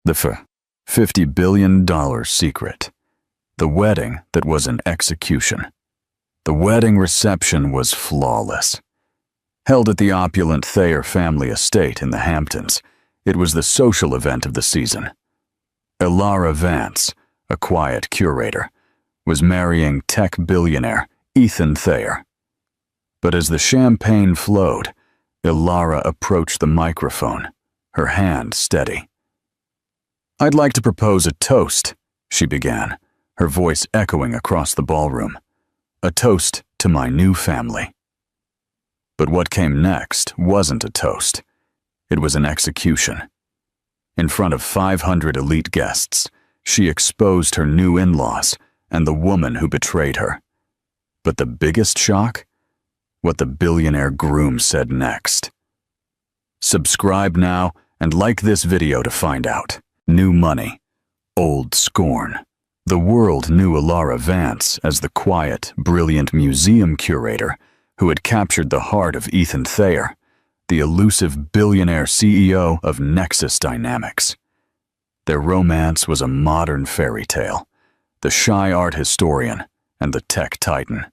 The $50 billion secret. The wedding that was an execution. The wedding reception was flawless. Held at the opulent Thayer family estate in the Hamptons, it was the social event of the season. Ilara Vance, a quiet curator, was marrying tech billionaire Ethan Thayer. But as the champagne flowed, Ilara approached the microphone, her hand steady. "I'd like to propose a toast," she began, her voice echoing across the ballroom. "A toast to my new family." But what came next wasn't a toast. It was an execution. In front of 500 elite guests, she exposed her new in-laws and the woman who betrayed her. But the biggest shock? What the billionaire Groom said next. Subscribe now and like this video to find out. New money, old scorn. The world knew Ilara Vance as the quiet, brilliant museum curator who had captured the heart of Ethan Thayer, the elusive billionaire CEO of Nexus Dynamics. Their romance was a modern fairy tale, the shy art historian and the tech titan.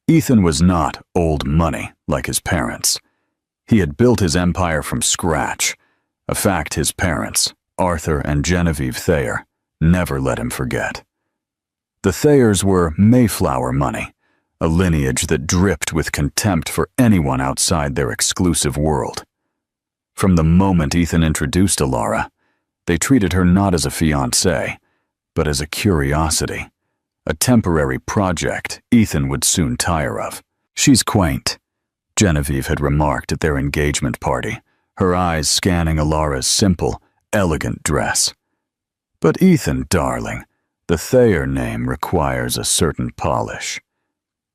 Ethan was not old money like his parents. He had built his empire from scratch, a fact his parents, Arthur and Genevieve Thayer, never let him forget. The Thayers were Mayflower money, a lineage that dripped with contempt for anyone outside their exclusive world. From the moment Ethan introduced Ilara, they treated her not as a fiancée, but as a curiosity, a temporary project Ethan would soon tire of. "She's quaint," Genevieve had remarked at their engagement party, her eyes scanning Ilara's simple, elegant dress. "But Ethan, darling, the Thayer name requires a certain polish."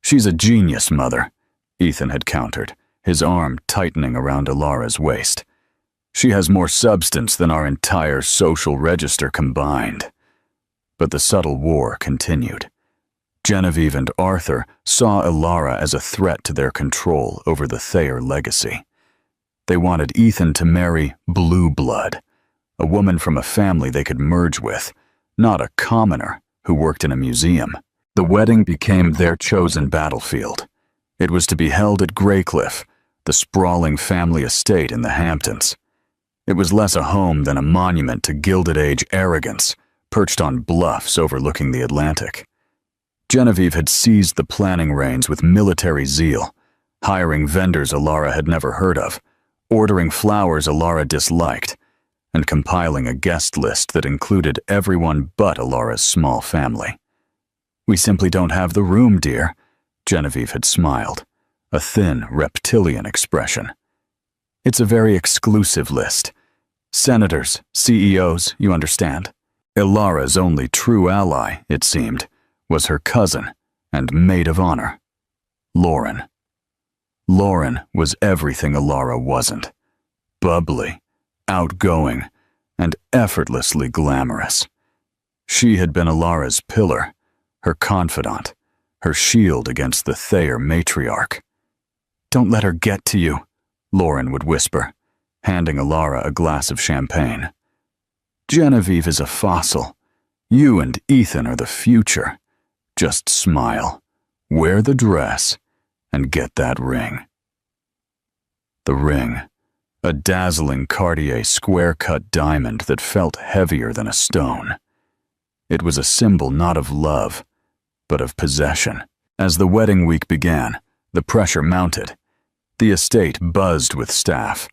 "She's a genius, mother," Ethan had countered, his arm tightening around Ilara's waist. "She has more substance than our entire social register combined." But the subtle war continued. Genevieve and Arthur saw Ilara as a threat to their control over the Thayer legacy. They wanted Ethan to marry blue blood, a woman from a family they could merge with, not a commoner who worked in a museum. The wedding became their chosen battlefield. It was to be held at Graycliff, the sprawling family estate in the Hamptons. It was less a home than a monument to Gilded Age arrogance, perched on bluffs overlooking the Atlantic. Genevieve had seized the planning reins with military zeal, hiring vendors Ilara had never heard of, ordering flowers Ilara disliked, and compiling a guest list that included everyone but Ilara's small family. "We simply don't have the room, dear," Genevieve had smiled, a thin, reptilian expression. "It's a very exclusive list. Senators, CEOs, you understand." Ilara's only true ally, it seemed, was her cousin and maid of honor, Lauren. Lauren was everything Ilara wasn't. Bubbly, outgoing, and effortlessly glamorous. She had been Ilara's pillar, her confidant, her shield against the Thayer matriarch. "Don't let her get to you," Lauren would whisper, handing Ilara a glass of champagne. "Genevieve is a fossil. You and Ethan are the future. Just smile, wear the dress, and get that ring." The ring, a dazzling Cartier square-cut diamond that felt heavier than a stone. It was a symbol not of love, but of possession. As the wedding week began, the pressure mounted. The estate buzzed with staff.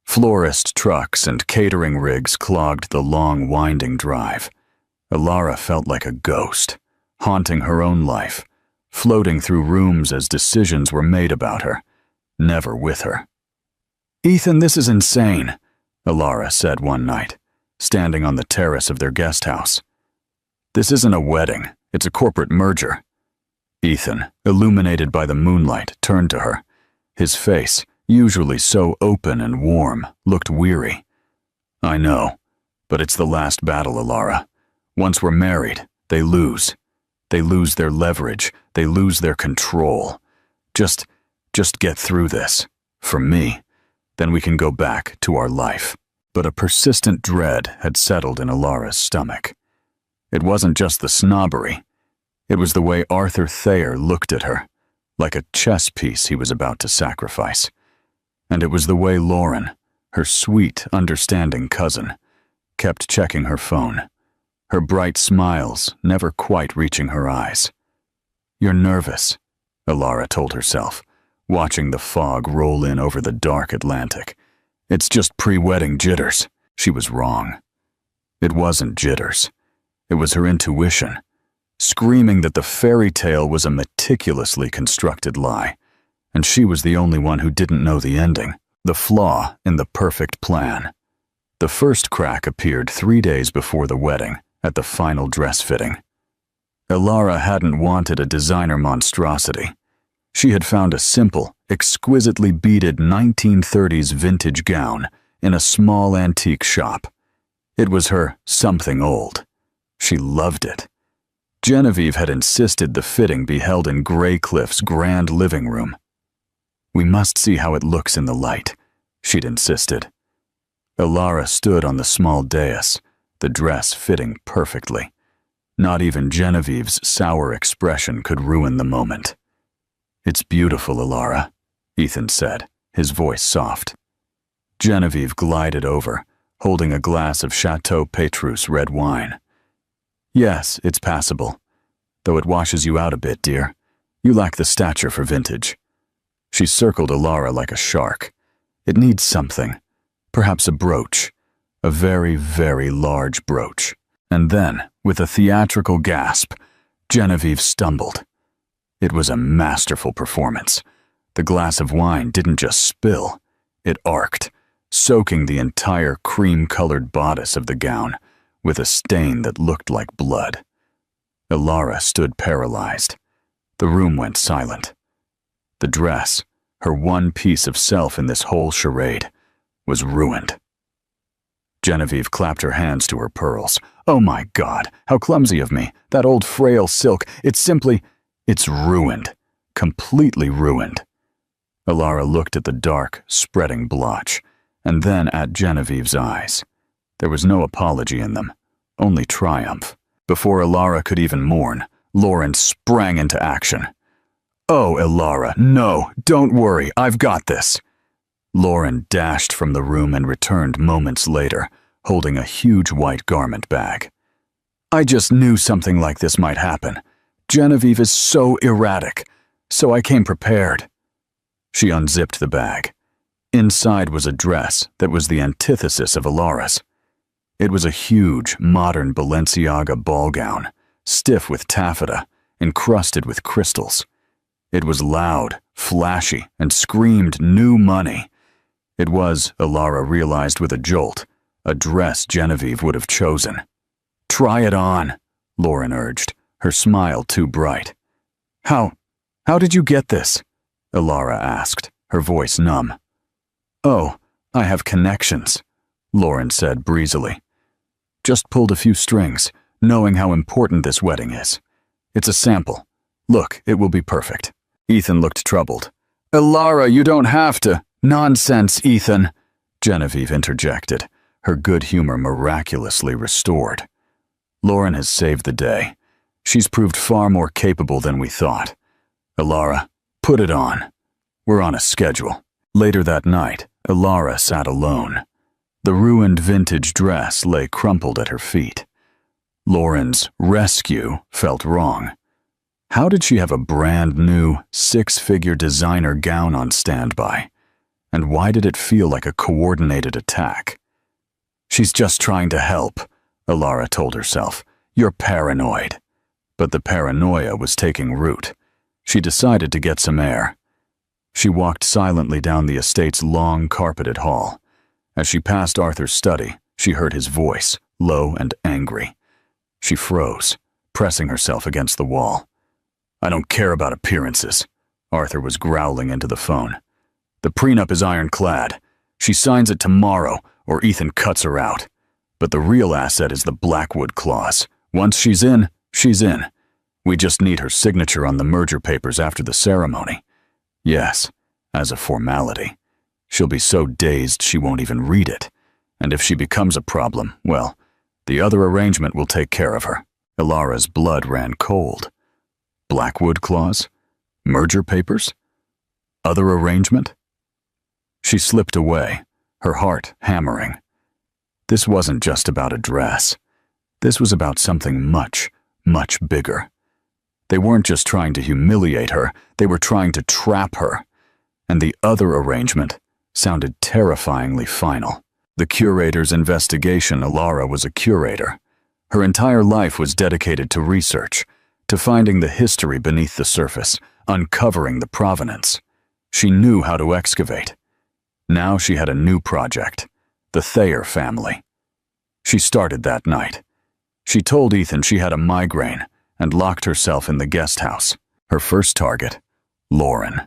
Florist trucks and catering rigs clogged the long, winding drive. Ilara felt like a ghost, haunting her own life, floating through rooms as decisions were made about her, never with her. "Ethan, this is insane," Ilara said one night, standing on the terrace of their guest house. "This isn't a wedding, it's a corporate merger." Ethan, illuminated by the moonlight, turned to her. His face, usually so open and warm, looked weary. "I know, but it's the last battle, Ilara. Once we're married, they lose. They lose their leverage, they lose their control. Just get through this, for me. Then we can go back to our life." But a persistent dread had settled in Alara's stomach. It wasn't just the snobbery. It was the way Arthur Thayer looked at her, like a chess piece he was about to sacrifice. And it was the way Lauren, her sweet, understanding cousin, kept checking her phone, her bright smiles never quite reaching her eyes. "You're nervous," Alara told herself, watching the fog roll in over the dark Atlantic. "It's just pre-wedding jitters." She was wrong. It wasn't jitters. It was her intuition, screaming that the fairy tale was a meticulously constructed lie, and she was the only one who didn't know the ending, the flaw in the perfect plan. The first crack appeared 3 days before the wedding, at the final dress fitting. Alara hadn't wanted a designer monstrosity. She had found a simple, exquisitely beaded 1930s vintage gown in a small antique shop. It was her something old. She loved it. Genevieve had insisted the fitting be held in Graycliffe's grand living room. "We must see how it looks in the light," she'd insisted. Alara stood on the small dais, the dress fitting perfectly. Not even Genevieve's sour expression could ruin the moment. "It's beautiful, Alara," Ethan said, his voice soft. Genevieve glided over, holding a glass of Chateau Petrus red wine. "Yes, it's passable, though it washes you out a bit, dear. You lack the stature for vintage." She circled Alara like a shark. "It needs something, perhaps a brooch, a very, very large brooch." And then, with a theatrical gasp, Genevieve stumbled. It was a masterful performance. The glass of wine didn't just spill, it arced, soaking the entire cream-colored bodice of the gown, with a stain that looked like blood. Alara stood paralyzed. The room went silent. The dress, her one piece of self in this whole charade, was ruined. Genevieve clapped her hands to her pearls. "Oh my God, how clumsy of me. That old frail silk, it's ruined. Completely ruined." Alara looked at the dark, spreading blotch, and then at Genevieve's eyes. There was no apology in them, only triumph. Before Alara could even mourn, Lauren sprang into action. "Oh, Alara, no, don't worry, I've got this." Lauren dashed from the room and returned moments later, holding a huge white garment bag. "I just knew something like this might happen. Genevieve is so erratic, so I came prepared." She unzipped the bag. Inside was a dress that was the antithesis of Alara's. It was a huge, modern Balenciaga ball gown, stiff with taffeta, encrusted with crystals. It was loud, flashy, and screamed new money. It was, Alara realized with a jolt, a dress Genevieve would have chosen. "Try it on," Lauren urged, her smile too bright. How did you get this?" Alara asked, her voice numb. "Oh, I have connections," Lauren said breezily. "Just pulled a few strings, knowing how important this wedding is. It's a sample. Look, it will be perfect." Ethan looked troubled. "Alara, you don't have to." "Nonsense, Ethan," Genevieve interjected, her good humor miraculously restored. "Lauren has saved the day. She's proved far more capable than we thought. Alara, put it on. We're on a schedule." Later that night, Alara sat alone. The ruined vintage dress lay crumpled at her feet. Lauren's rescue felt wrong. How did she have a brand new, six-figure designer gown on standby? And why did it feel like a coordinated attack? "She's just trying to help," Alara told herself. "You're paranoid." But the paranoia was taking root. She decided to get some air. She walked silently down the estate's long, carpeted hall. As she passed Arthur's study, she heard his voice, low and angry. She froze, pressing herself against the wall. "I don't care about appearances," Arthur was growling into the phone. "The prenup is ironclad. She signs it tomorrow, or Ethan cuts her out. But the real asset is the Blackwood clause. Once she's in, she's in. We just need her signature on the merger papers after the ceremony. Yes, as a formality. She'll be so dazed she won't even read it. And if she becomes a problem, well, the other arrangement will take care of her. Ilara's blood ran cold. Blackwood clause? Merger papers? Other arrangement? She slipped away, her heart hammering. This wasn't just about a dress. This was about something much, much bigger. They weren't just trying to humiliate her, they were trying to trap her. And the other arrangement sounded terrifyingly final. The curator's investigation. Ilara was a curator. Her entire life was dedicated to research, to finding the history beneath the surface, uncovering the provenance. She knew how to excavate. Now she had a new project, the Thayer family. She started that night. She told Ethan she had a migraine and locked herself in the guest house. Her first target, Lauren.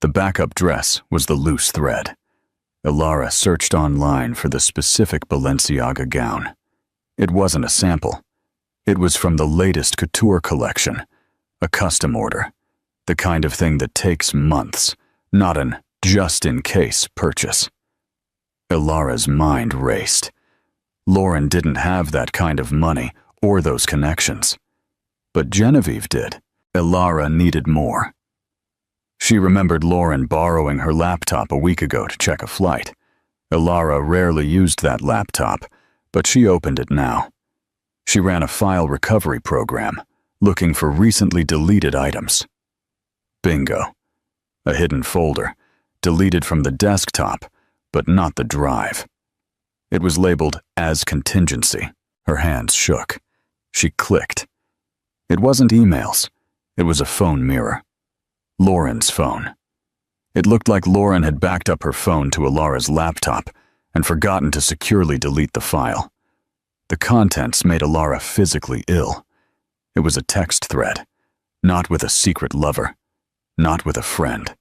The backup dress was the loose thread. Ilara searched online for the specific Balenciaga gown. It wasn't a sample. It was from the latest couture collection, a custom order, the kind of thing that takes months, not an just-in-case purchase. Ilara's mind raced. Lauren didn't have that kind of money or those connections. But Genevieve did. Ilara needed more. She remembered Lauren borrowing her laptop a week ago to check a flight. Ilara rarely used that laptop, but she opened it now. She ran a file recovery program, looking for recently deleted items. Bingo. A hidden folder, deleted from the desktop, but not the drive. It was labeled as contingency. Her hands shook. She clicked. It wasn't emails. It was a phone mirror. Lauren's phone. It looked like Lauren had backed up her phone to Ilara's laptop and forgotten to securely delete the file. The contents made Ilara physically ill. It was a text thread, not with a secret lover, not with a friend.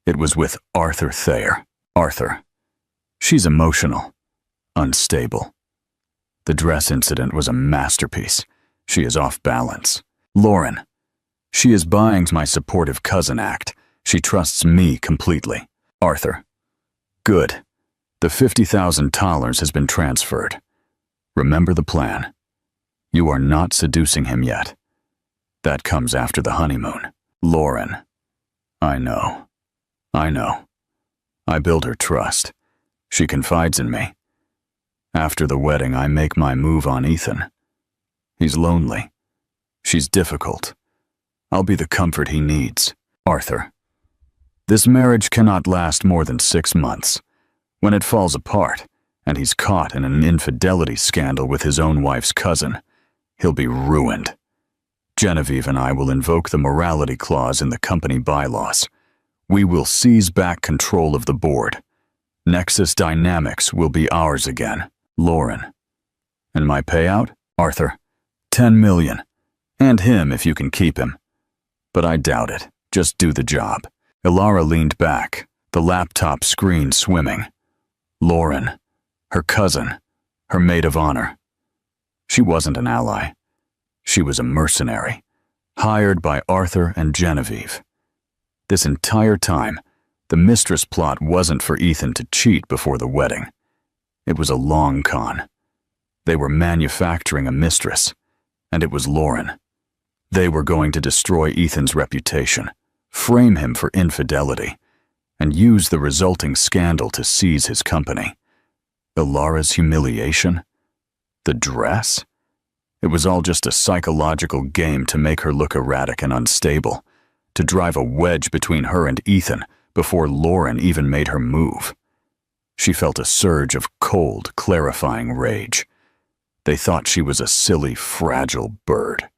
It was with Arthur Thayer. Arthur. She's emotional, unstable. The dress incident was a masterpiece. She is off balance. Lauren. She is buying my supportive cousin act. She trusts me completely. Arthur. Good. The $50,000 has been transferred. Remember the plan. You are not seducing him yet. That comes after the honeymoon. Lauren. I know. I build her trust. She confides in me. After the wedding, I make my move on Ethan. He's lonely. She's difficult. I'll be the comfort he needs. Arthur. This marriage cannot last more than 6 months. When it falls apart, and he's caught in an infidelity scandal with his own wife's cousin, he'll be ruined. Genevieve and I will invoke the morality clause in the company bylaws. We will seize back control of the board. Nexus Dynamics will be ours again. Lauren. And my payout? Arthur. 10 million. And him if you can keep him. But I doubt it. Just do the job. Ilara leaned back, the laptop screen swimming. Lauren. Her cousin. Her maid of honor. She wasn't an ally. She was a mercenary, hired by Arthur and Genevieve. This entire time, the mistress plot wasn't for Ethan to cheat before the wedding. It was a long con. They were manufacturing a mistress, and it was Lauren. They were going to destroy Ethan's reputation, frame him for infidelity, and use the resulting scandal to seize his company. Ilara's humiliation? The dress? It was all just a psychological game to make her look erratic and unstable, to drive a wedge between her and Ethan before Lauren even made her move. She felt a surge of cold, clarifying rage. They thought she was a silly, fragile bird.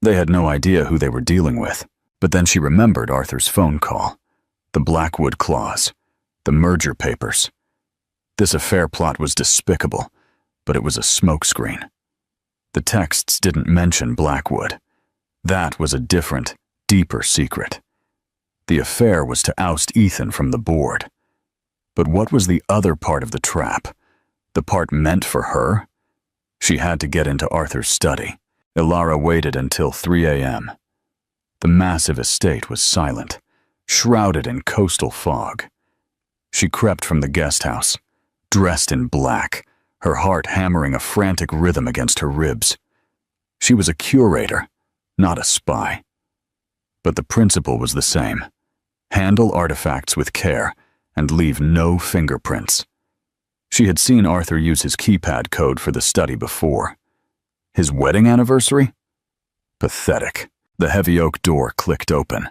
They had no idea who they were dealing with. But then she remembered Arthur's phone call, the Blackwood clause, the merger papers. This affair plot was despicable, but it was a smokescreen. The texts didn't mention Blackwood. That was a different, deeper secret. The affair was to oust Ethan from the board. But what was the other part of the trap? The part meant for her? She had to get into Arthur's study. Ilara waited until 3 a.m. The massive estate was silent, shrouded in coastal fog. She crept from the guest house, dressed in black, her heart hammering a frantic rhythm against her ribs. She was a curator, not a spy. But the principle was the same. Handle artifacts with care and leave no fingerprints. She had seen Arthur use his keypad code for the study before. His wedding anniversary? Pathetic. The heavy oak door clicked open.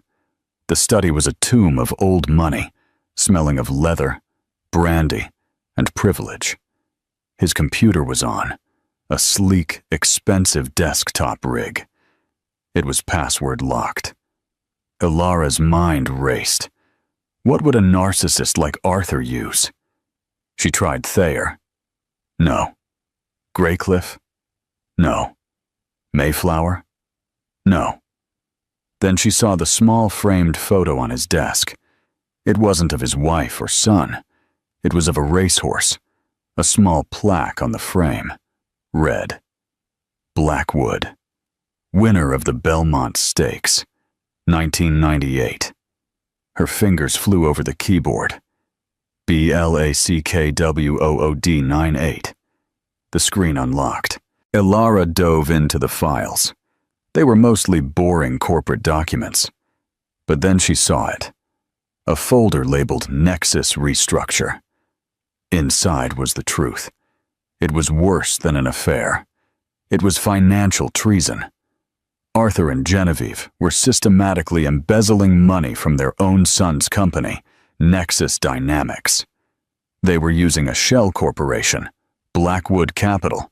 The study was a tomb of old money, smelling of leather, brandy, and privilege. His computer was on, a sleek, expensive desktop rig. It was password locked. Ilara's mind raced. What would a narcissist like Arthur use? She tried Thayer. No. Greycliff? No. Mayflower? No. Then she saw the small framed photo on his desk. It wasn't of his wife or son. It was of a racehorse. A small plaque on the frame. Read, Blackwood, winner of the Belmont Stakes, 1998. Her fingers flew over the keyboard. BLACKWOOD 98. The screen unlocked. Ilara dove into the files. They were mostly boring corporate documents. But then she saw it. A folder labeled Nexus Restructure. Inside was the truth. It was worse than an affair. It was financial treason. Arthur and Genevieve were systematically embezzling money from their own son's company, Nexus Dynamics. They were using a shell corporation, Blackwood Capital,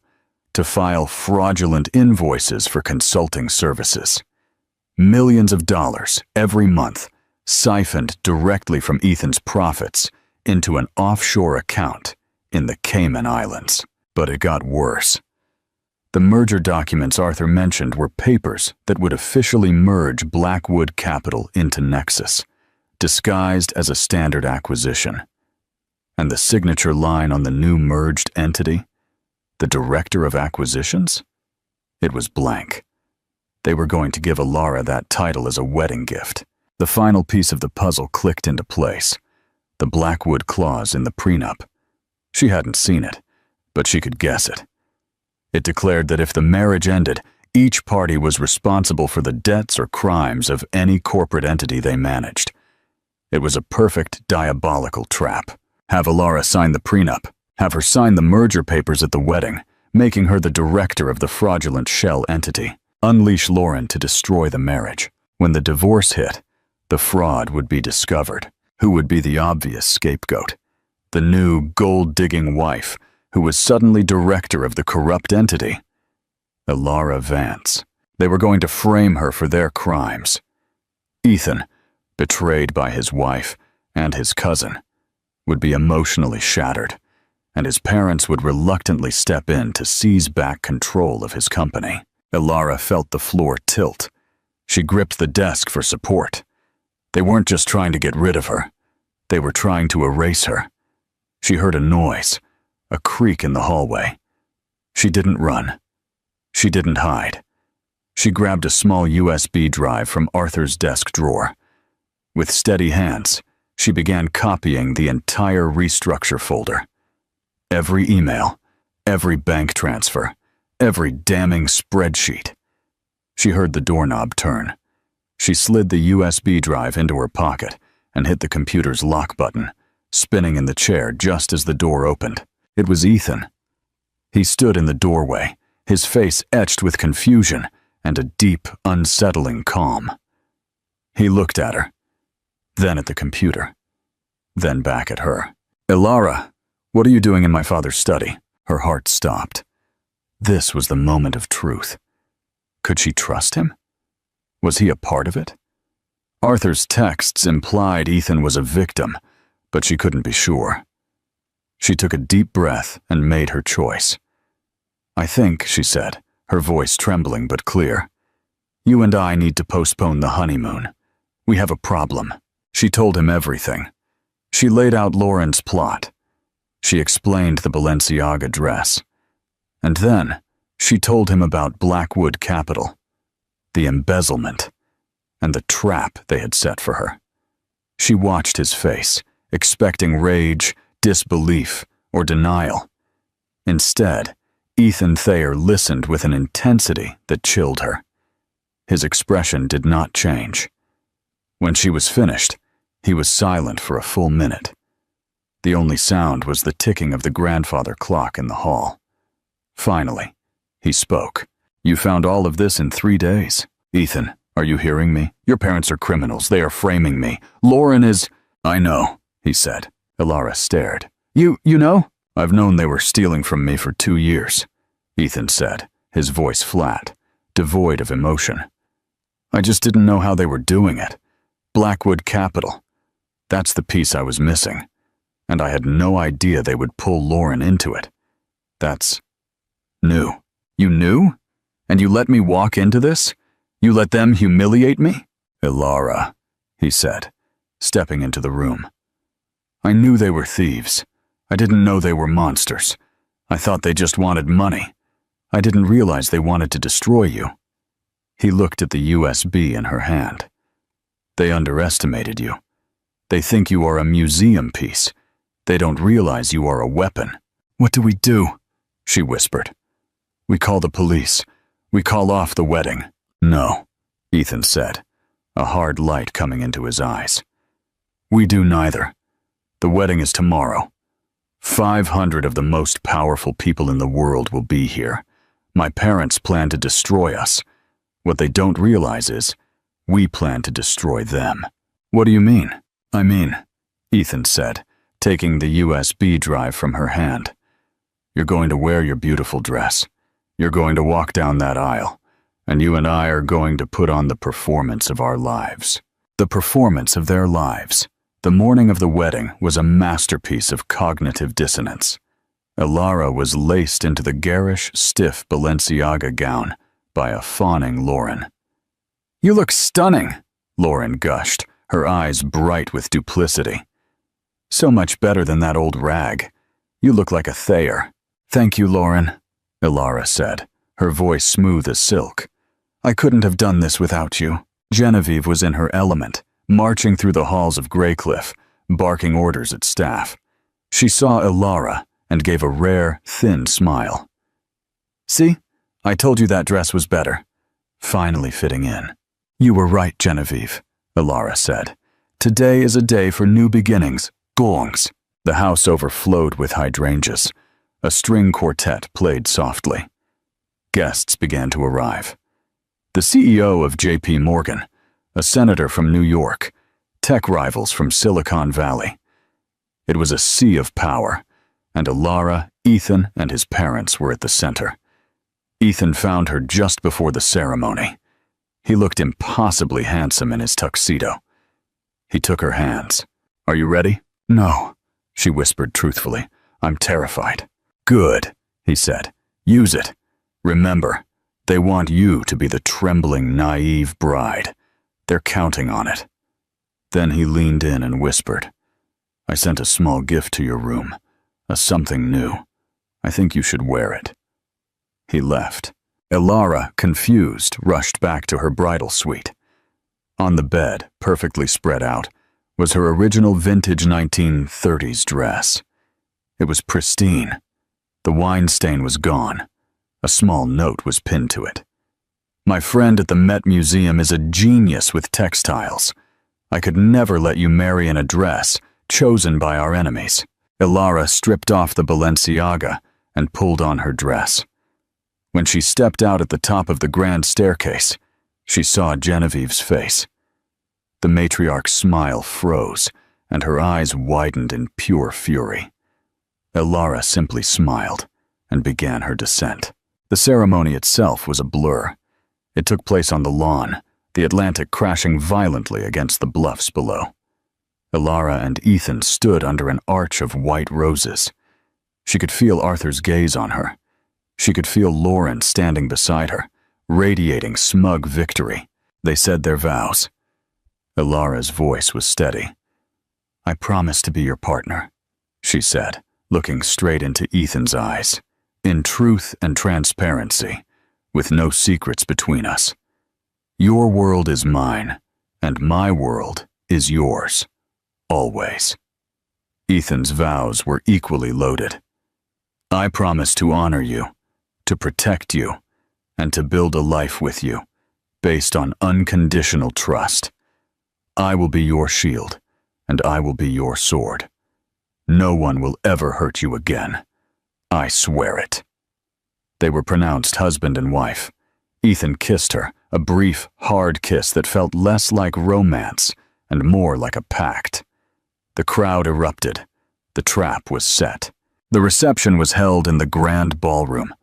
to file fraudulent invoices for consulting services. Millions of dollars every month, siphoned directly from Ethan's profits into an offshore account in the Cayman Islands. But it got worse. The merger documents Arthur mentioned were papers that would officially merge Blackwood Capital into Nexus, disguised as a standard acquisition. And the signature line on the new merged entity, the Director of Acquisitions? It was blank. They were going to give Ilara that title as a wedding gift. The final piece of the puzzle clicked into place. The Blackwood clause in the prenup. She hadn't seen it, but she could guess it. It declared that if the marriage ended, each party was responsible for the debts or crimes of any corporate entity they managed. It was a perfect diabolical trap. Have Ilara sign the prenup. Have her sign the merger papers at the wedding, making her the director of the fraudulent shell entity. Unleash Lauren to destroy the marriage. When the divorce hit, the fraud would be discovered. Who would be the obvious scapegoat? The new gold-digging wife, who was suddenly director of the corrupt entity. Ilara Vance. They were going to frame her for their crimes. Ethan, betrayed by his wife and his cousin, would be emotionally shattered, and his parents would reluctantly step in to seize back control of his company. Ilara felt the floor tilt. She gripped the desk for support. They weren't just trying to get rid of her. They were trying to erase her. She heard a noise, a creak in the hallway. She didn't run. She didn't hide. She grabbed a small USB drive from Arthur's desk drawer. With steady hands, she began copying the entire restructure folder. Every email, every bank transfer, every damning spreadsheet. She heard the doorknob turn. She slid the USB drive into her pocket and hit the computer's lock button, spinning in the chair just as the door opened. It was Ethan. He stood in the doorway, his face etched with confusion and a deep, unsettling calm. He looked at her, then at the computer, then back at her. "Ilara, what are you doing in my father's study?" Her heart stopped. This was the moment of truth. Could she trust him? Was he a part of it? Arthur's texts implied Ethan was a victim, but she couldn't be sure. She took a deep breath and made her choice. "I think," she said, her voice trembling but clear, "you and I need to postpone the honeymoon. We have a problem." She told him everything. She laid out Lauren's plot. She explained the Balenciaga dress. And then she told him about Blackwood Capital, the embezzlement, and the trap they had set for her. She watched his face, expecting rage, disbelief, or denial. Instead, Ethan Thayer listened with an intensity that chilled her. His expression did not change. When she was finished, he was silent for a full minute. The only sound was the ticking of the grandfather clock in the hall. Finally, he spoke. "You found all of this in 3 days. Ethan, are you hearing me? Your parents are criminals. They are framing me. Lauren is—" "I know," he said. Elara stared. You know? "I've known they were stealing from me for 2 years," Ethan said, his voice flat, devoid of emotion. "I just didn't know how they were doing it. Blackwood Capital. That's the piece I was missing. And I had no idea they would pull Lauren into it. That's new." "You knew? And you let me walk into this? You let them humiliate me?" "Elara," he said, stepping into the room. "I knew they were thieves. I didn't know they were monsters. I thought they just wanted money. I didn't realize they wanted to destroy you." He looked at the USB in her hand. "They underestimated you. They think you are a museum piece. They don't realize you are a weapon." "What do we do?" she whispered. "We call the police. We call off the wedding." "No," Ethan said, a hard light coming into his eyes. "We do neither. The wedding is tomorrow. 500 of the most powerful people in the world will be here. My parents plan to destroy us. What they don't realize is, we plan to destroy them." "What do you mean?" "I mean," Ethan said, taking the USB drive from her hand, "you're going to wear your beautiful dress. You're going to walk down that aisle, and you and I are going to put on the performance of our lives." The performance of their lives. The morning of the wedding was a masterpiece of cognitive dissonance. Elara was laced into the garish, stiff Balenciaga gown by a fawning Lauren. "You look stunning," Lauren gushed, her eyes bright with duplicity. "So much better than that old rag. You look like a Thayer." "Thank you, Lauren," Elara said, her voice smooth as silk. "I couldn't have done this without you." Genevieve was in her element, marching through the halls of Greycliff, barking orders at staff. She saw Elara and gave a rare, thin smile. "See? I told you that dress was better." Finally fitting in. "You were right, Genevieve," Elara said. "Today is a day for new beginnings. Gongs." The house overflowed with hydrangeas. A string quartet played softly. Guests began to arrive. The CEO of J.P. Morgan, a senator from New York, tech rivals from Silicon Valley. It was a sea of power, and Elara, Ethan, and his parents were at the center. Ethan found her just before the ceremony. He looked impossibly handsome in his tuxedo. He took her hands. "Are you ready?" "No," she whispered truthfully. "I'm terrified." "Good," he said. "Use it. Remember, they want you to be the trembling, naive bride. They're counting on it." Then he leaned in and whispered, "I sent a small gift to your room, a something new. I think you should wear it." He left. Elara, confused, rushed back to her bridal suite. On the bed, perfectly spread out, was her original vintage 1930s dress. It was pristine. The wine stain was gone. A small note was pinned to it. "My friend at the Met Museum is a genius with textiles. I could never let you marry in a dress chosen by our enemies." Elara stripped off the Balenciaga and pulled on her dress. When she stepped out at the top of the grand staircase, she saw Genevieve's face. The matriarch's smile froze, and her eyes widened in pure fury. Elara simply smiled and began her descent. The ceremony itself was a blur. It took place on the lawn, the Atlantic crashing violently against the bluffs below. Elara and Ethan stood under an arch of white roses. She could feel Arthur's gaze on her. She could feel Lauren standing beside her, radiating smug victory. They said their vows. Elara's voice was steady. "I promise to be your partner," she said, looking straight into Ethan's eyes, "in truth and transparency, with no secrets between us. Your world is mine, and my world is yours, always." Ethan's vows were equally loaded. I promise to honor you, to protect you, and to build a life with you, based on unconditional trust. I will be your shield, and I will be your sword. No one will ever hurt you again. I swear it." They were pronounced husband and wife. Ethan kissed her, a brief, hard kiss that felt less like romance and more like a pact. The crowd erupted. The trap was set. The reception was held in the grand ballroom,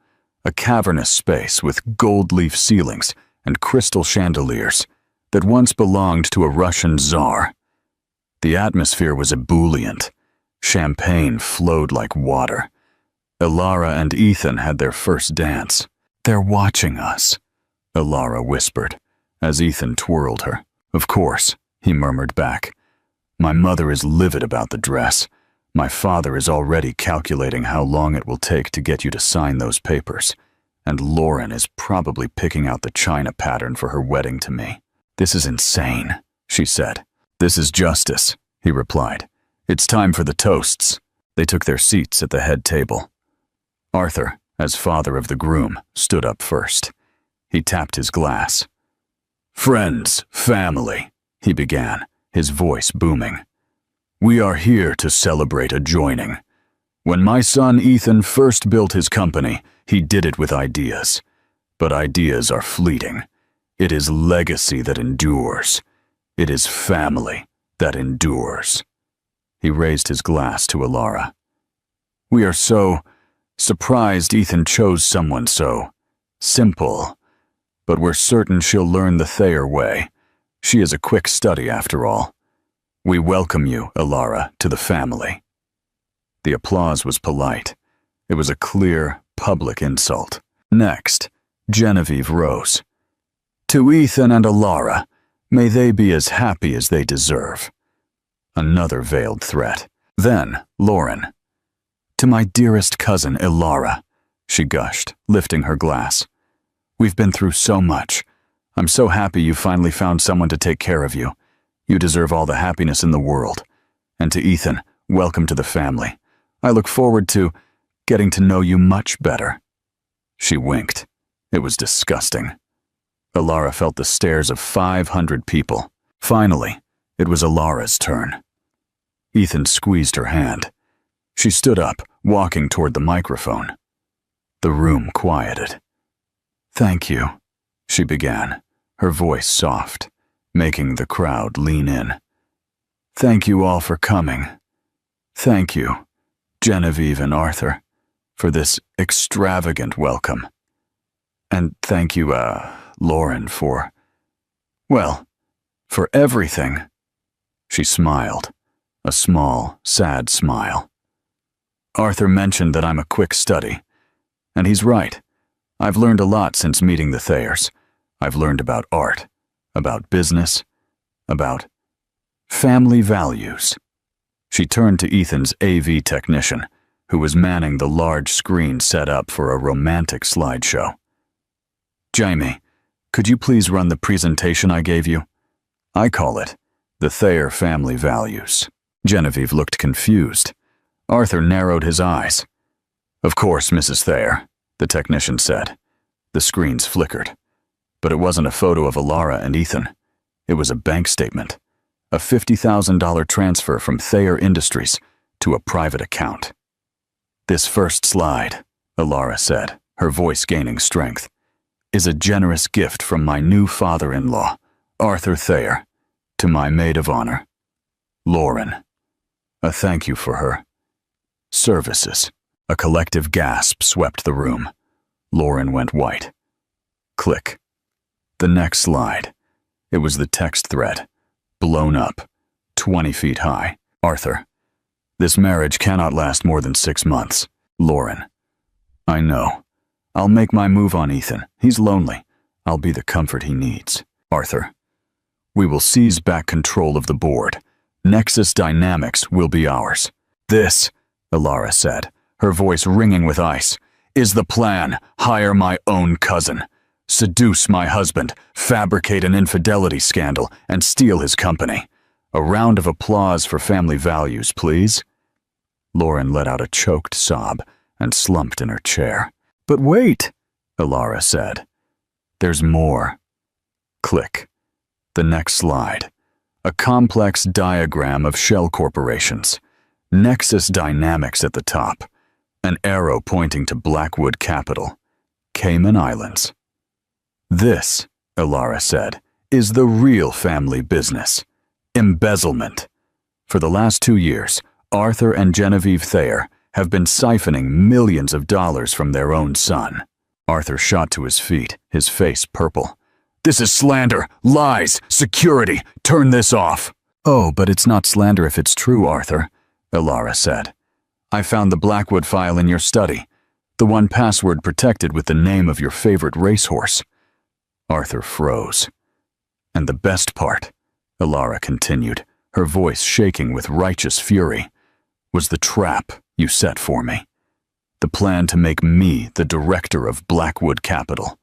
a cavernous space with gold-leaf ceilings and crystal chandeliers that once belonged to a Russian czar. The atmosphere was ebullient. Champagne flowed like water. Ilara and Ethan had their first dance. "They're watching us," Ilara whispered, as Ethan twirled her. "Of course," he murmured back. "My mother is livid about the dress. My father is already calculating how long it will take to get you to sign those papers. And Lauren is probably picking out the china pattern for her wedding to me." "This is insane," she said. "This is justice," he replied. "It's time for the toasts." They took their seats at the head table. Arthur, as father of the groom, stood up first. He tapped his glass. "Friends, family," he began, his voice booming. "We are here to celebrate a joining. When my son Ethan first built his company, he did it with ideas. But ideas are fleeting. It is legacy that endures. It is family that endures." He raised his glass to Ilara. "We are so surprised Ethan chose someone so simple. But we're certain she'll learn the Thayer way. She is a quick study after all. We welcome you, Ilara, to the family." The applause was polite. It was a clear, public insult. Next, Genevieve rose. "To Ethan and Ilara, may they be as happy as they deserve." Another veiled threat. Then, Lauren. "To my dearest cousin, Ilara," she gushed, lifting her glass. "We've been through so much. I'm so happy you finally found someone to take care of you. You deserve all the happiness in the world. And to Ethan, welcome to the family. I look forward to getting to know you much better." She winked. It was disgusting. Ilara felt the stares of 500 people. Finally, it was Ilara's turn. Ethan squeezed her hand. She stood up, walking toward the microphone. The room quieted. "Thank you," she began, her voice soft, making the crowd lean in. "Thank you all for coming. Thank you, Genevieve and Arthur, for this extravagant welcome. And thank you, Lauren, for everything." She smiled, a small, sad smile. "Arthur mentioned that I'm a quick study, and he's right. I've learned a lot since meeting the Thayers. I've learned about art, about business, about family values." She turned to Ethan's AV technician, who was manning the large screen set up for a romantic slideshow. "Jamie, could you please run the presentation I gave you? I call it the Thayer Family Values." Genevieve looked confused. Arthur narrowed his eyes. "Of course, Mrs. Thayer," the technician said. The screens flickered. But it wasn't a photo of Ilara and Ethan. It was a bank statement. A $50,000 transfer from Thayer Industries to a private account. "This first slide," Ilara said, her voice gaining strength, "is a generous gift from my new father-in-law, Arthur Thayer, to my maid of honor, Lauren. A thank you for her services." A collective gasp swept the room. Lauren went white. Click. The next slide. It was the text thread, blown up, 20 feet high. "Arthur, this marriage cannot last more than 6 months. Lauren, I know. I'll make my move on Ethan. He's lonely. I'll be the comfort he needs. Arthur, we will seize back control of the board. Nexus Dynamics will be ours. This," Ilara said, her voice ringing with ice, "is the plan. Hire my own cousin. Seduce my husband, fabricate an infidelity scandal, and steal his company. A round of applause for family values, please." Lauren let out a choked sob and slumped in her chair. "But wait," Alara said. "There's more." Click. The next slide. A complex diagram of shell corporations. Nexus Dynamics at the top. An arrow pointing to Blackwood Capital. Cayman Islands. "This," Alara said, "is the real family business. Embezzlement. For the last 2 years, Arthur and Genevieve Thayer have been siphoning millions of dollars from their own son." Arthur shot to his feet, his face purple. "This is slander, lies, security. Turn this off." "Oh, but it's not slander if it's true, Arthur," Alara said. "I found the Blackwood file in your study, the one password protected with the name of your favorite racehorse." Arthur froze. "And the best part," Alara continued, her voice shaking with righteous fury, "was the trap you set for me. The plan to make me the director of Blackwood Capital,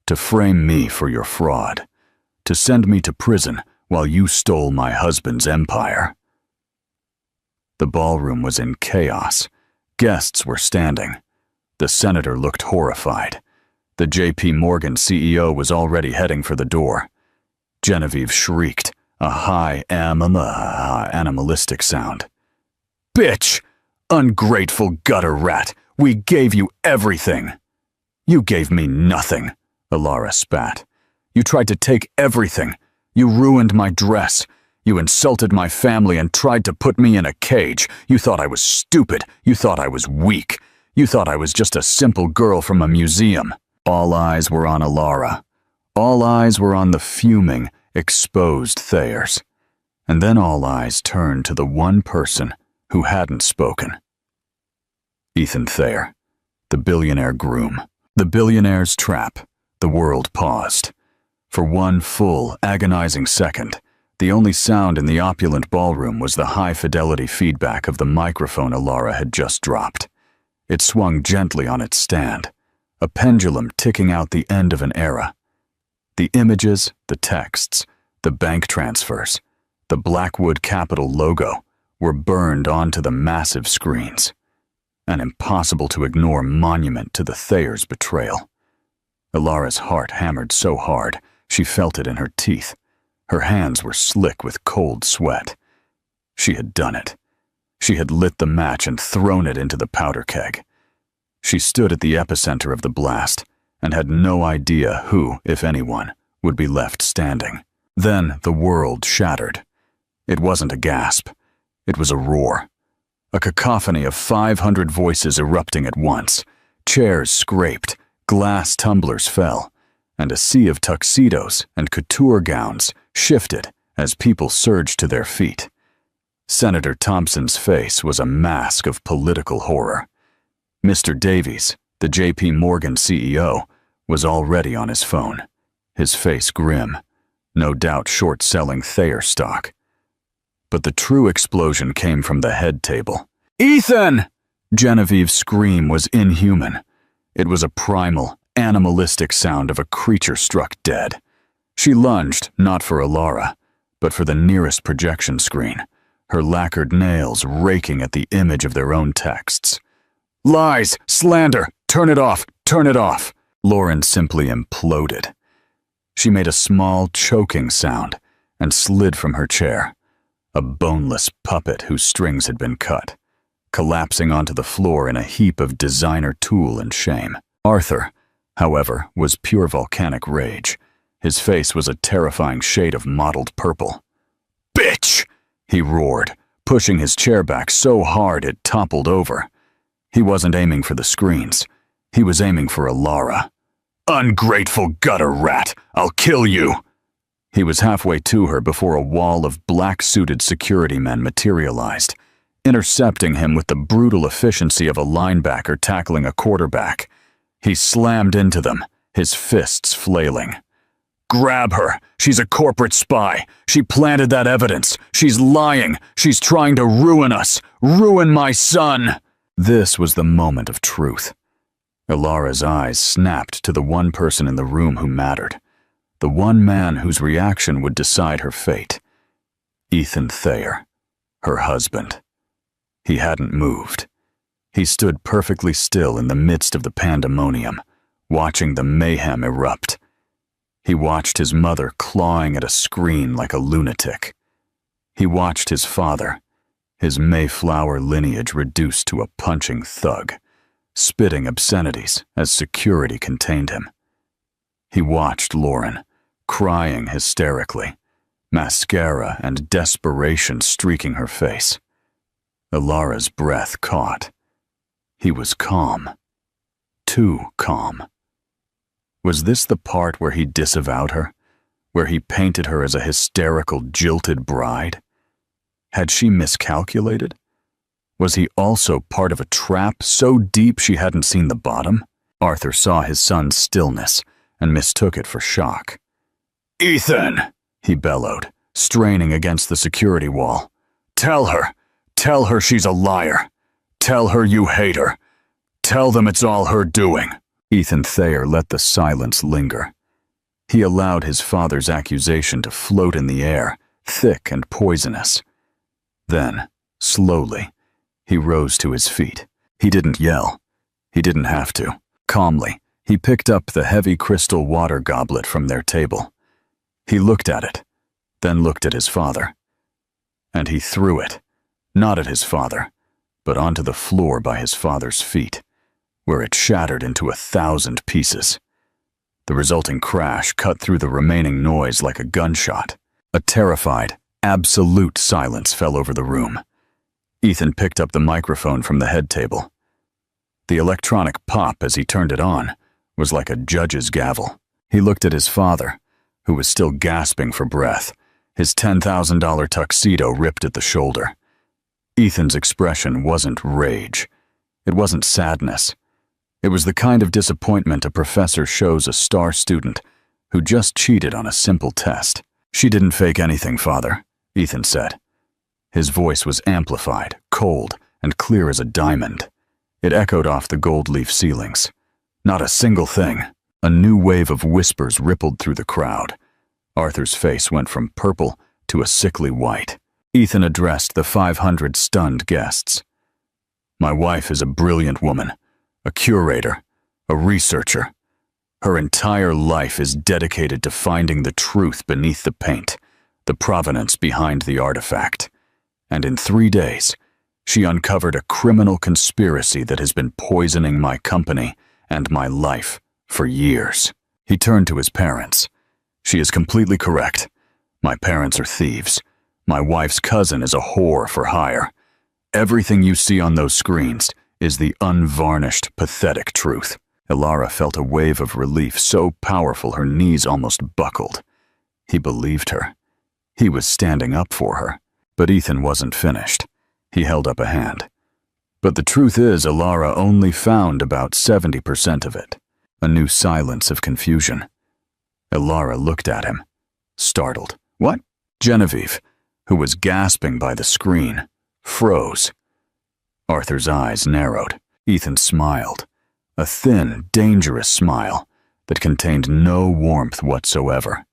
to frame me for your fraud, to send me to prison while you stole my husband's empire." The ballroom was in chaos. Guests were standing. The senator looked horrified. The J.P. Morgan CEO was already heading for the door. Genevieve shrieked, a high animalistic sound. "Bitch! Ungrateful gutter rat! We gave you everything!" "You gave me nothing," Alara spat. "You tried to take everything. You ruined my dress. You insulted my family and tried to put me in a cage. You thought I was stupid. You thought I was weak. You thought I was just a simple girl from a museum." All eyes were on Alara. All eyes were on the fuming, exposed Thayers. And then all eyes turned to the one person who hadn't spoken. Ethan Thayer, the billionaire groom. The billionaire's trap. The world paused. For one full, agonizing second, the only sound in the opulent ballroom was the high-fidelity feedback of the microphone Alara had just dropped. It swung gently on its stand, a pendulum ticking out the end of an era. The images, the texts, the bank transfers, the Blackwood Capital logo were burned onto the massive screens. An impossible-to-ignore monument to the Thayers' betrayal. Alara's heart hammered so hard, she felt it in her teeth. Her hands were slick with cold sweat. She had done it. She had lit the match and thrown it into the powder keg. She stood at the epicenter of the blast and had no idea who, if anyone, would be left standing. Then the world shattered. It wasn't a gasp. It was a roar. A cacophony of 500 voices erupting at once. Chairs scraped, glass tumblers fell, and a sea of tuxedos and couture gowns shifted as people surged to their feet. Senator Thompson's face was a mask of political horror. Mr. Davies, the J.P. Morgan CEO, was already on his phone, his face grim, no doubt short-selling Thayer stock. But the true explosion came from the head table. "Ethan!" Genevieve's scream was inhuman. It was a primal, animalistic sound of a creature struck dead. She lunged, not for Alara, but for the nearest projection screen, her lacquered nails raking at the image of their own texts. "Lies! Slander! Turn it off! Turn it off!" Lauren simply imploded. She made a small, choking sound and slid from her chair, a boneless puppet whose strings had been cut, collapsing onto the floor in a heap of designer tool and shame. Arthur, however, was pure volcanic rage. His face was a terrifying shade of mottled purple. "Bitch!" he roared, pushing his chair back so hard it toppled over. He wasn't aiming for the screens. He was aiming for Alara. "Ungrateful gutter rat! I'll kill you!" He was halfway to her before a wall of black-suited security men materialized, intercepting him with the brutal efficiency of a linebacker tackling a quarterback. He slammed into them, his fists flailing. "Grab her! She's a corporate spy! She planted that evidence! She's lying! She's trying to ruin us! Ruin my son!" This was the moment of truth. Alara's eyes snapped to the one person in the room who mattered, the one man whose reaction would decide her fate. Ethan Thayer, her husband. He hadn't moved. He stood perfectly still in the midst of the pandemonium, watching the mayhem erupt. He watched his mother clawing at a screen like a lunatic. He watched his father, his Mayflower lineage reduced to a punching thug, spitting obscenities as security contained him. He watched Lauren, crying hysterically, mascara and desperation streaking her face. Ilara's breath caught. He was calm. Too calm. Was this the part where he disavowed her, where he painted her as a hysterical, jilted bride? Had she miscalculated? Was he also part of a trap so deep she hadn't seen the bottom? Arthur saw his son's stillness and mistook it for shock. "Ethan!" he bellowed, straining against the security wall. Tell her she's a liar. Tell her you hate her. Tell them it's all her doing." Ethan Thayer let the silence linger. He allowed his father's accusation to float in the air, thick and poisonous. Then, slowly, he rose to his feet. He didn't yell. He didn't have to. Calmly, he picked up the heavy crystal water goblet from their table. He looked at it, then looked at his father. And he threw it, not at his father, but onto the floor by his father's feet, where it shattered into 1,000 pieces. The resulting crash cut through the remaining noise like a gunshot. A terrified, absolute silence fell over the room. Ethan picked up the microphone from the head table. The electronic pop as he turned it on was like a judge's gavel. He looked at his father, who was still gasping for breath, his $10,000 tuxedo ripped at the shoulder. Ethan's expression wasn't rage. It wasn't sadness. It was the kind of disappointment a professor shows a star student who just cheated on a simple test. "She didn't fake anything, Father," Ethan said. His voice was amplified, cold, and clear as a diamond. It echoed off the gold leaf ceilings. Not a single thing. A new wave of whispers rippled through the crowd. Arthur's face went from purple to a sickly white. Ethan addressed the 500 stunned guests. "My wife is a brilliant woman, a curator, a researcher. Her entire life is dedicated to finding the truth beneath the paint, the provenance behind the artifact. And in 3 days, she uncovered a criminal conspiracy that has been poisoning my company and my life for years." He turned to his parents. "She is completely correct. My parents are thieves. My wife's cousin is a whore for hire. Everything you see on those screens is the unvarnished, pathetic truth." Ilara felt a wave of relief so powerful her knees almost buckled. He believed her. He was standing up for her. But Ethan wasn't finished. He held up a hand. "But the truth is, Ilara only found about 70% of it." A new silence of confusion. Ilara looked at him, startled. "What?" Genevieve, who was gasping by the screen, froze. Arthur's eyes narrowed. Ethan smiled, a thin, dangerous smile that contained no warmth whatsoever.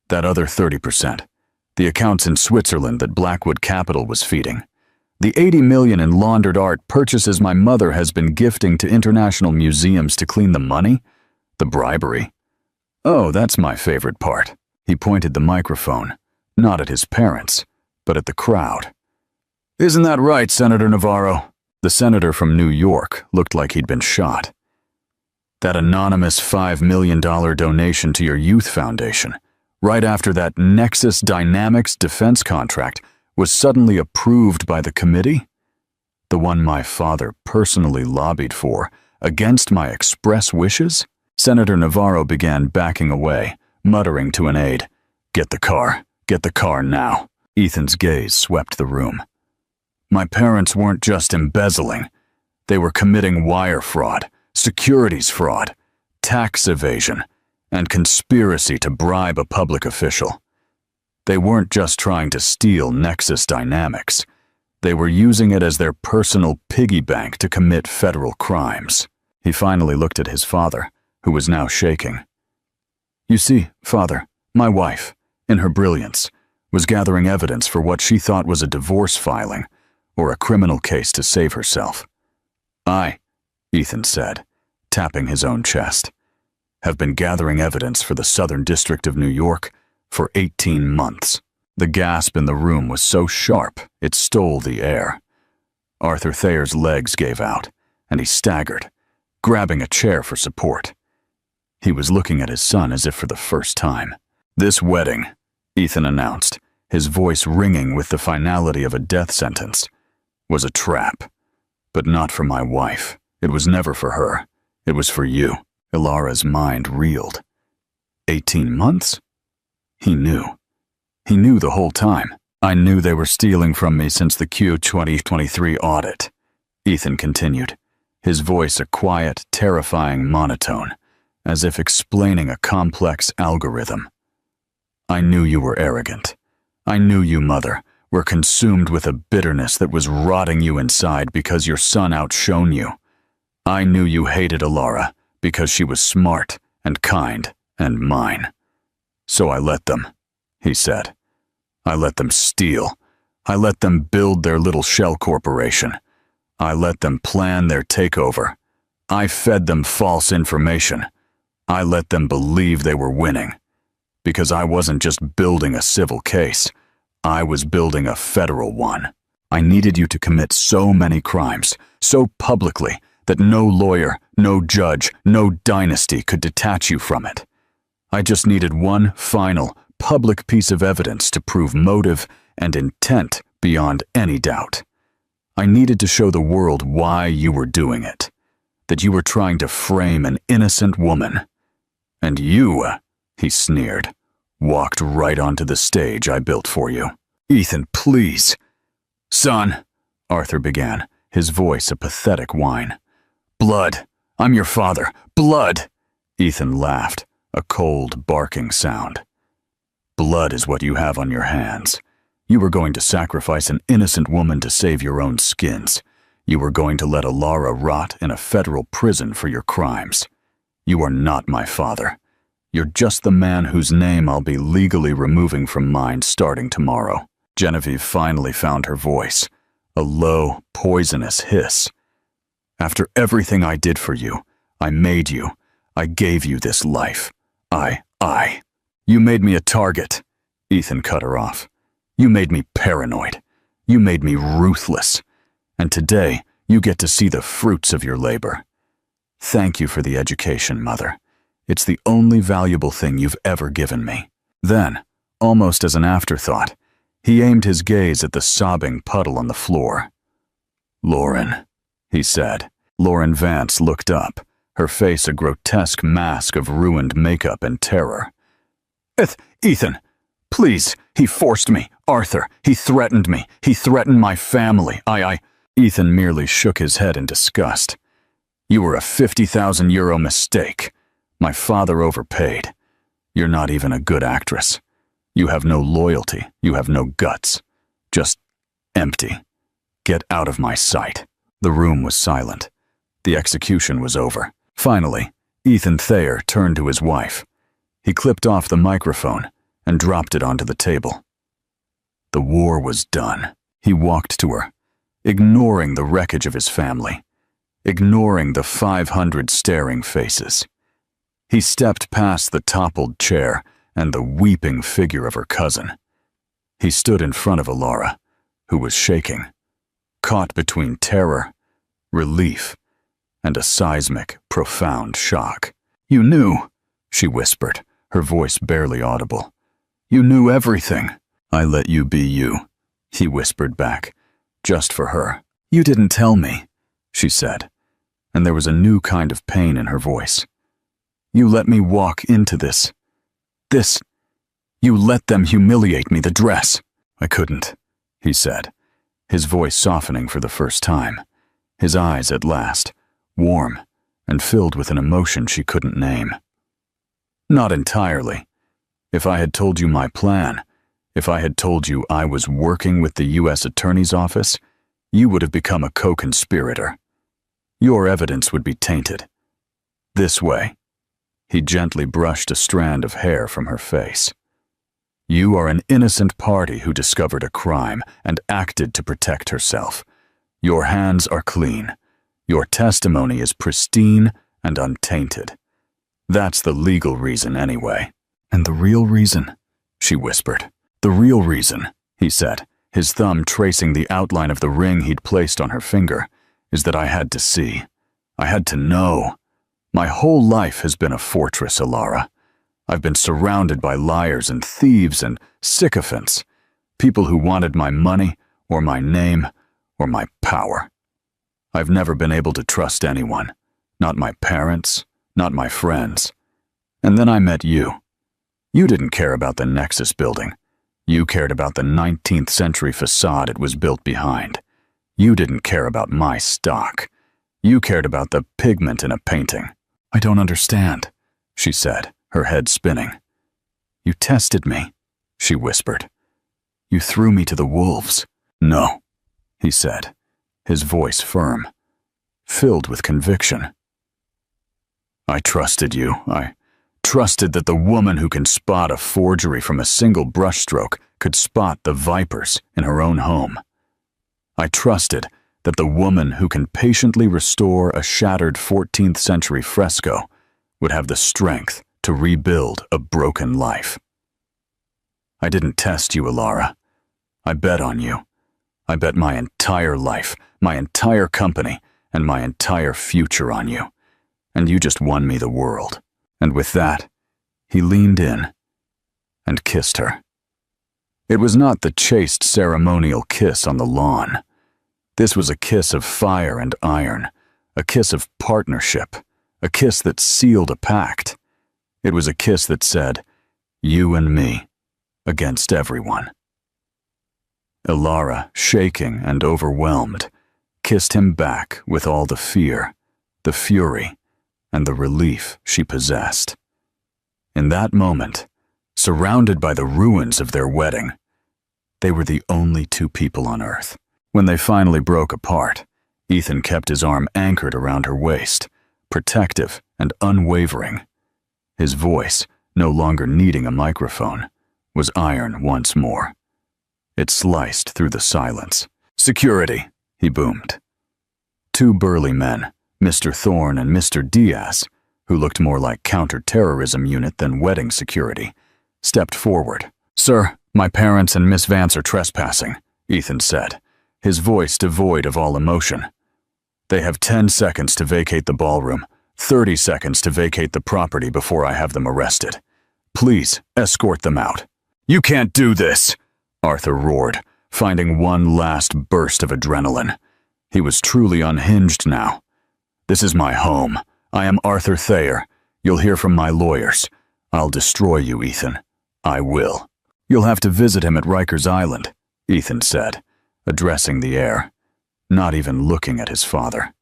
"That other 30%, the accounts in Switzerland that Blackwood Capital was feeding. The 80 million in laundered art purchases my mother has been gifting to international museums to clean the money? The bribery. Oh, that's my favorite part." He pointed the microphone, not at his parents, but at the crowd. "Isn't that right, Senator Navarro?" The senator from New York looked like he'd been shot. "That anonymous $5 million donation to your youth foundation, right after that Nexus Dynamics defense contract, was suddenly approved by the committee? The one my father personally lobbied for, against my express wishes?" Senator Navarro began backing away, muttering to an aide, Get the car now." Ethan's gaze swept the room. "My parents weren't just embezzling. They were committing wire fraud, securities fraud, tax evasion, and conspiracy to bribe a public official. They weren't just trying to steal Nexus Dynamics. They were using it as their personal piggy bank to commit federal crimes." He finally looked at his father, who was now shaking. "You see, Father, my wife, in her brilliance, was gathering evidence for what she thought was a divorce filing, or a criminal case to save herself. I, Ethan said, tapping his own chest, have been gathering evidence for the Southern District of New York for 18 months. The gasp in the room was so sharp it stole the air. Arthur Thayer's legs gave out, and he staggered, grabbing a chair for support. He was looking at his son as if for the first time. "This wedding," Ethan announced, his voice ringing with the finality of a death sentence, "was a trap. But not for my wife. It was never for her. It was for you." Ilara's mind reeled. 18 months? He knew. He knew the whole time. "I knew they were stealing from me since the Q2023 audit," Ethan continued, his voice a quiet, terrifying monotone, as if explaining a complex algorithm. "I knew you were arrogant. I knew you, Mother, were consumed with a bitterness that was rotting you inside because your son outshone you. I knew you hated Ilara because she was smart and kind and mine. So I let them," he said. "I let them steal. I let them build their little shell corporation. I let them plan their takeover. I fed them false information. I let them believe they were winning. Because I wasn't just building a civil case. I was building a federal one. I needed you to commit so many crimes, so publicly, that no lawyer, no judge, no dynasty could detach you from it. I just needed one final, public piece of evidence to prove motive and intent beyond any doubt. I needed to show the world why you were doing it, that you were trying to frame an innocent woman. And you," he sneered, "walked right onto the stage I built for you." "Ethan, please." "Son," Arthur began, his voice a pathetic whine. "Blood. I'm your father. Blood." Ethan laughed, a cold, barking sound. "Blood is what you have on your hands. You were going to sacrifice an innocent woman to save your own skins. You were going to let Ilara rot in a federal prison for your crimes. You are not my father. You're just the man whose name I'll be legally removing from mine starting tomorrow." Genevieve finally found her voice, a low, poisonous hiss. "After everything I did for you, I made you. I gave you this life. You made me a target." Ethan cut her off. "You made me paranoid. You made me ruthless. And today, you get to see the fruits of your labor. Thank you for the education, Mother. It's the only valuable thing you've ever given me." Then, almost as an afterthought, he aimed his gaze at the sobbing puddle on the floor. "Lauren," he said. Lauren Vance looked up, her face a grotesque mask of ruined makeup and terror. Ethan, please, he forced me. Arthur, he threatened me. He threatened my family. Ethan merely shook his head in disgust. "You were a €50,000 mistake. My father overpaid. You're not even a good actress. You have no loyalty. You have no guts. Just empty. Get out of my sight." The room was silent. The execution was over. Finally, Ethan Thayer turned to his wife. He clipped off the microphone and dropped it onto the table. The war was done. He walked to her, ignoring the wreckage of his family, ignoring the 500 staring faces. He stepped past the toppled chair and the weeping figure of her cousin. He stood in front of Ilara, who was shaking, caught between terror, relief, and a seismic, profound shock. "You knew," she whispered, her voice barely audible. "You knew everything." "I let you be you," he whispered back, just for her. "You didn't tell me," she said, and there was a new kind of pain in her voice. "You let me walk into this. You let them humiliate me, the dress." "I couldn't," he said, his voice softening for the first time, his eyes at last, warm and filled with an emotion she couldn't name. "Not entirely. If I had told you my plan, if I had told you I was working with the U.S. Attorney's Office, you would have become a co-conspirator. Your evidence would be tainted. This way." He gently brushed a strand of hair from her face. You are an innocent party who discovered a crime and acted to protect herself. Your hands are clean. Your testimony is pristine and untainted. That's the legal reason anyway. And the real reason, she whispered. The real reason, he said, his thumb tracing the outline of the ring he'd placed on her finger, is that I had to see. I had to know. My whole life has been a fortress, Alara. I've been surrounded by liars and thieves and sycophants, people who wanted my money or my name or my power. I've never been able to trust anyone, not my parents, not my friends. And then I met you. You didn't care about the Nexus building. You cared about the 19th century facade it was built behind. You didn't care about my stock. You cared about the pigment in a painting. I don't understand, she said, her head spinning. You tested me, she whispered. You threw me to the wolves. No, he said, his voice firm, filled with conviction. I trusted you. I trusted that the woman who can spot a forgery from a single brushstroke could spot the vipers in her own home. I trusted that the woman who can patiently restore a shattered 14th century fresco would have the strength to rebuild a broken life. I didn't test you, Alara. I bet on you. I bet my entire life, my entire company, and my entire future on you. And you just won me the world. And with that, he leaned in and kissed her. It was not the chaste ceremonial kiss on the lawn. This was a kiss of fire and iron, a kiss of partnership, a kiss that sealed a pact. It was a kiss that said, you and me, against everyone. Alara, shaking and overwhelmed, kissed him back with all the fear, the fury, and the relief she possessed. In that moment, surrounded by the ruins of their wedding, they were the only two people on Earth. When they finally broke apart, Ethan kept his arm anchored around her waist, protective and unwavering. His voice, no longer needing a microphone, was iron once more. It sliced through the silence. Security, he boomed. Two burly men, Mr. Thorne and Mr. Diaz, who looked more like counter-terrorism unit than wedding security, stepped forward. Sir, my parents and Miss Vance are trespassing, Ethan said, his voice devoid of all emotion. They have 10 seconds to vacate the ballroom, 30 seconds to vacate the property before I have them arrested. Please, escort them out. You can't do this, Arthur roared, finding one last burst of adrenaline. He was truly unhinged now. This is my home. I am Arthur Thayer. You'll hear from my lawyers. I'll destroy you, Ethan. I will. You'll have to visit him at Rikers Island, Ethan said, addressing the air, not even looking at his father.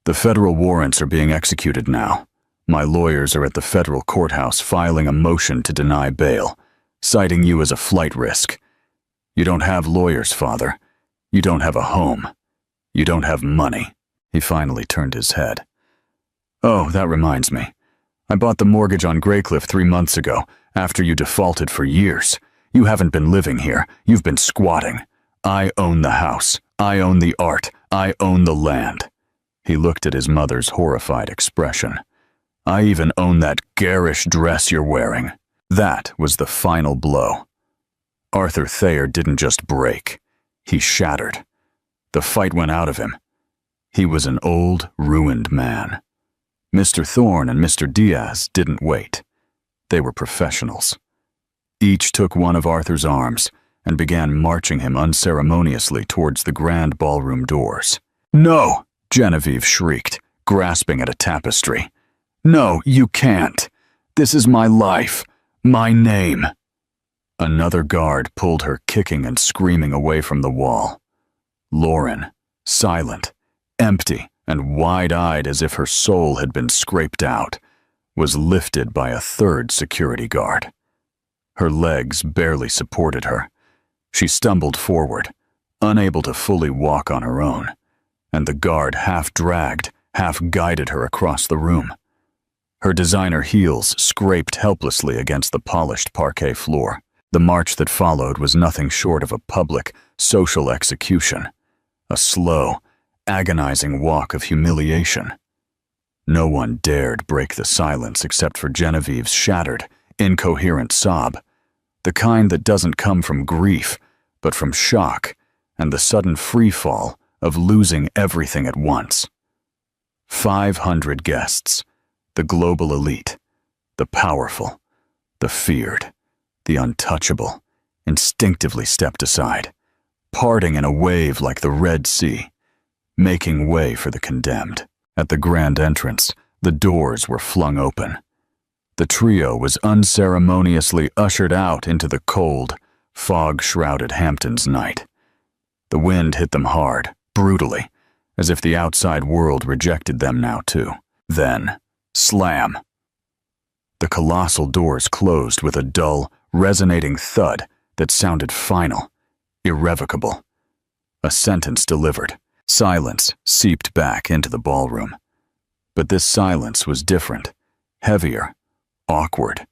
The federal warrants are being executed now. My lawyers are at the federal courthouse filing a motion to deny bail, citing you as a flight risk. You don't have lawyers, Father. You don't have a home. You don't have money. He finally turned his head. Oh, that reminds me. I bought the mortgage on Greycliff 3 months ago, after you defaulted for years. You haven't been living here. You've been squatting. I own the house. I own the art. I own the land. He looked at his mother's horrified expression. I even own that garish dress you're wearing. That was the final blow. Arthur Thayer didn't just break. He shattered. The fight went out of him. He was an old, ruined man. Mr. Thorne and Mr. Diaz didn't wait. They were professionals. Each took one of Arthur's arms and began marching him unceremoniously towards the grand ballroom doors. No! Genevieve shrieked, grasping at a tapestry. No, you can't. This is my life, my name. Another guard pulled her kicking and screaming away from the wall. Lauren, silent, empty, and wide-eyed as if her soul had been scraped out, was lifted by a third security guard. Her legs barely supported her. She stumbled forward, unable to fully walk on her own, and the guard half-dragged, half-guided her across the room. Her designer heels scraped helplessly against the polished parquet floor. The march that followed was nothing short of a public, social execution, a slow, agonizing walk of humiliation. No one dared break the silence except for Genevieve's shattered, incoherent sob, the kind that doesn't come from grief, but from shock and the sudden freefall of losing everything at once. 500 guests, the global elite, the powerful, the feared, the untouchable, instinctively stepped aside, parting in a wave like the Red Sea, making way for the condemned. At the grand entrance, the doors were flung open. The trio was unceremoniously ushered out into the cold, fog-shrouded Hamptons night. The wind hit them hard, brutally, as if the outside world rejected them now too. Then, slam! The colossal doors closed with a dull, resonating thud that sounded final, irrevocable. A sentence delivered. Silence seeped back into the ballroom. But this silence was different, heavier, awkward,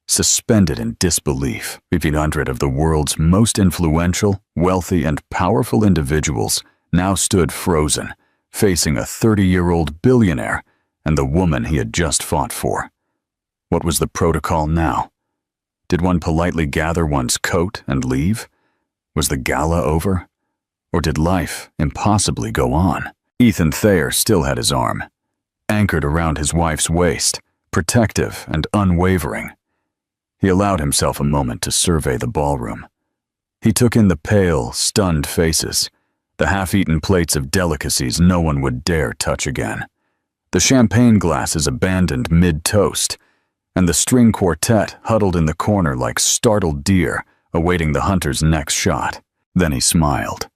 suspended in disbelief. 1,500 of the world's most influential, wealthy, and powerful individuals now stood frozen, facing a 30-year-old billionaire and the woman he had just fought for. What was the protocol now? Did one politely gather one's coat and leave? Was the gala over? Or did life impossibly go on? Ethan Thayer still had his arm, anchored around his wife's waist, protective and unwavering. He allowed himself a moment to survey the ballroom. He took in the pale, stunned faces, the half-eaten plates of delicacies no one would dare touch again, the champagne glasses abandoned mid-toast, and the string quartet huddled in the corner like startled deer awaiting the hunter's next shot. Then he smiled.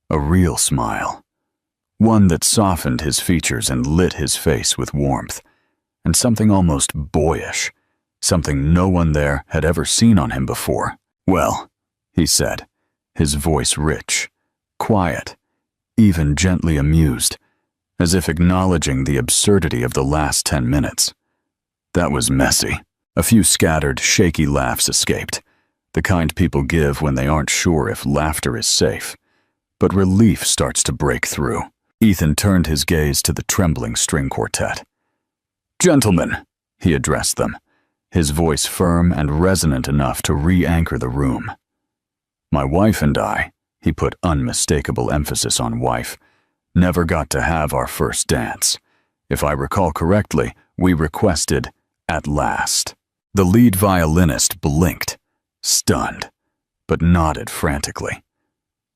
A real smile. One that softened his features and lit his face with warmth, and something almost boyish, something no one there had ever seen on him before. "Well," he said, his voice rich, quiet, even gently amused, as if acknowledging the absurdity of the last 10 minutes. "That was messy." A few scattered, shaky laughs escaped, the kind people give when they aren't sure if laughter is safe. But relief starts to break through. Ethan turned his gaze to the trembling string quartet. "Gentlemen," he addressed them, his voice firm and resonant enough to re-anchor the room. "My wife and I," he put unmistakable emphasis on wife, "never got to have our first dance. If I recall correctly, we requested, at last." The lead violinist blinked, stunned, but nodded frantically.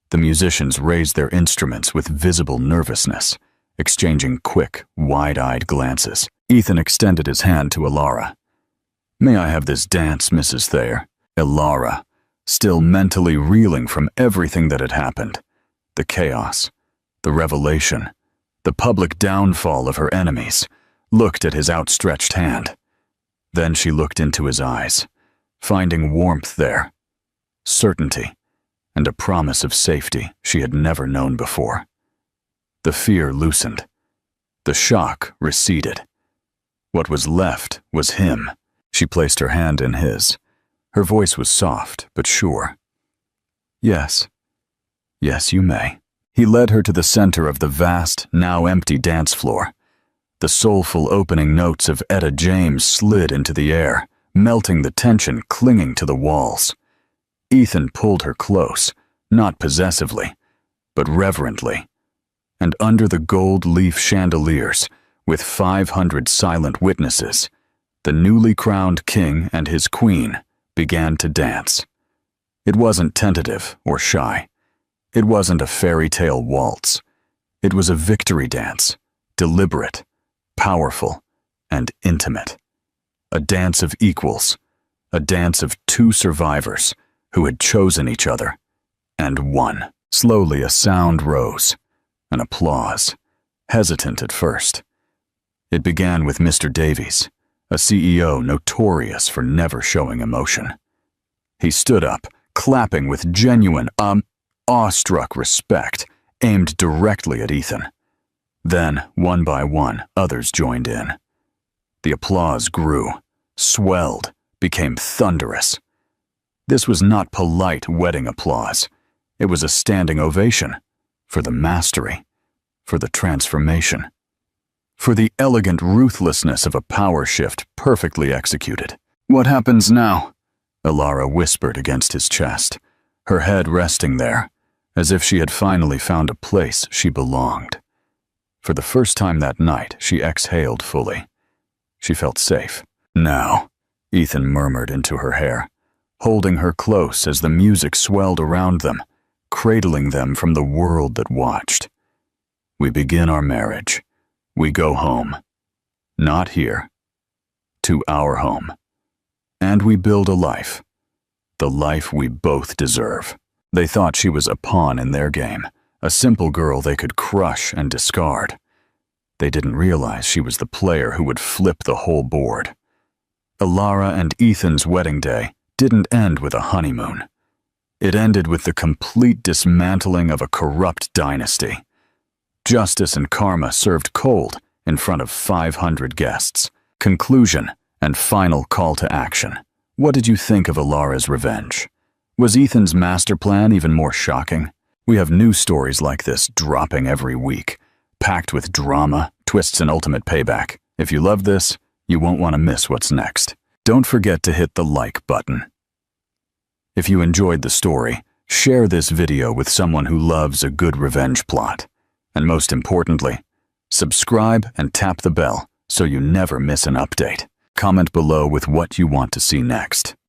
The musicians raised their instruments with visible nervousness, exchanging quick, wide-eyed glances. Ethan extended his hand to Ilara. "May I have this dance, Mrs. Thayer?" Ilara, still mentally reeling from everything that had happened, the chaos, the revelation, the public downfall of her enemies, looked at his outstretched hand. Then she looked into his eyes, finding warmth there, certainty, and a promise of safety she had never known before. The fear loosened. The shock receded. What was left was him. She placed her hand in his. Her voice was soft but sure. "Yes. Yes, you may." He led her to the center of the vast, now empty dance floor. The soulful opening notes of Etta James slid into the air, melting the tension clinging to the walls. Ethan pulled her close, not possessively, but reverently. And under the gold leaf chandeliers, with 500 silent witnesses, the newly crowned king and his queen began to dance. It wasn't tentative or shy. It wasn't a fairy tale waltz. It was a victory dance, deliberate, powerful, and intimate. A dance of equals, a dance of two survivors who had chosen each other and won. Slowly a sound rose, an applause, hesitant at first. It began with Mr. Davies, a CEO notorious for never showing emotion. He stood up, clapping with genuine, awestruck respect, aimed directly at Ethan. Then, one by one, others joined in. The applause grew, swelled, became thunderous. This was not polite wedding applause. It was a standing ovation for the mastery, for the transformation, for the elegant ruthlessness of a power shift perfectly executed. "What happens now?" Alara whispered against his chest, her head resting there, as if she had finally found a place she belonged. For the first time that night, she exhaled fully. She felt safe. "Now," Ethan murmured into her hair, holding her close as the music swelled around them, cradling them from the world that watched. "We begin our marriage. We go home. Not here. To our home. And we build a life. The life we both deserve." They thought she was a pawn in their game, a simple girl they could crush and discard. They didn't realize she was the player who would flip the whole board. Alara and Ethan's wedding day didn't end with a honeymoon. It ended with the complete dismantling of a corrupt dynasty. Justice and karma served cold in front of 500 guests. Conclusion and final call to action. What did you think of Alara's revenge? Was Ethan's master plan even more shocking? We have new stories like this dropping every week, packed with drama, twists, and ultimate payback. If you love this, you won't want to miss what's next. Don't forget to hit the like button. If you enjoyed the story, share this video with someone who loves a good revenge plot. And most importantly, subscribe and tap the bell so you never miss an update. Comment below with what you want to see next.